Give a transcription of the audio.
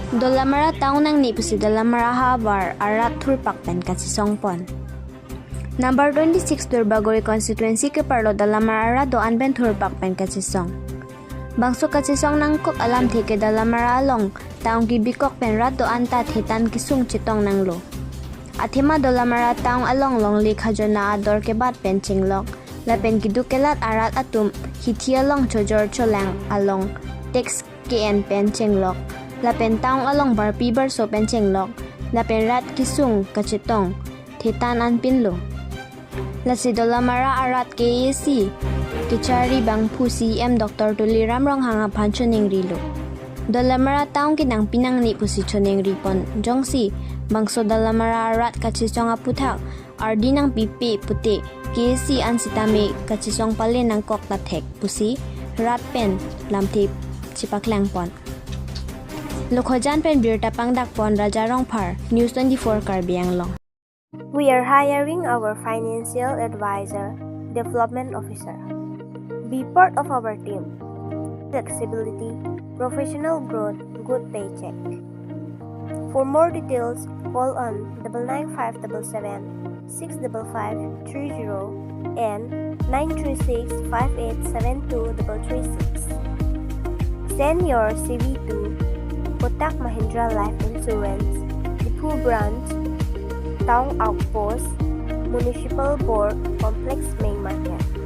Dolamara taong nangne pusi Dolamara habar arat thurpak pen kachesong pon. Number 26 Turbagori constituency ke parlo Dolamara arat do anben thurpak pen kachesong. Bangso kachesong nangkok alam theke Dolamara along taong gibikok pen rat do anta thetan kisung chitong nanglo. Athema Dolamara taong along long li khajona ador ke bat pen chinglok. Lapen gidukelat arat atum hitia long chojor cholang along text kn pen chinglok. Lapen taong along barpi barso pen chinglok. Lapen rat kisung kachitong thetan an pinlo. Lasi Dolamara arat KAC kichari bang pusi Dr. Tuliram rong hanga panchuning rilo. Dolamara taong kinang pinang ni pusi chuning ripon jongsi bangso Dolamara arat kachesong aputhak ardi nang pipi puti KAC an sitami kachesong pali nang kok tathek pusi rat pen lamthi chipaklang pon. Lokhojan pen birta pangdak pon Rajarong Par News 24 Karbiang Long. We are hiring our financial advisor, development officer. Be part of our team. Flexibility, professional growth, good paycheck. For more details, call on 99577 65530 and 936-5872-336. Send your CV to Kotak Mahindra Life Insurance, Dipu Branch, Town Outpost, Municipal Board, Complex Main Market.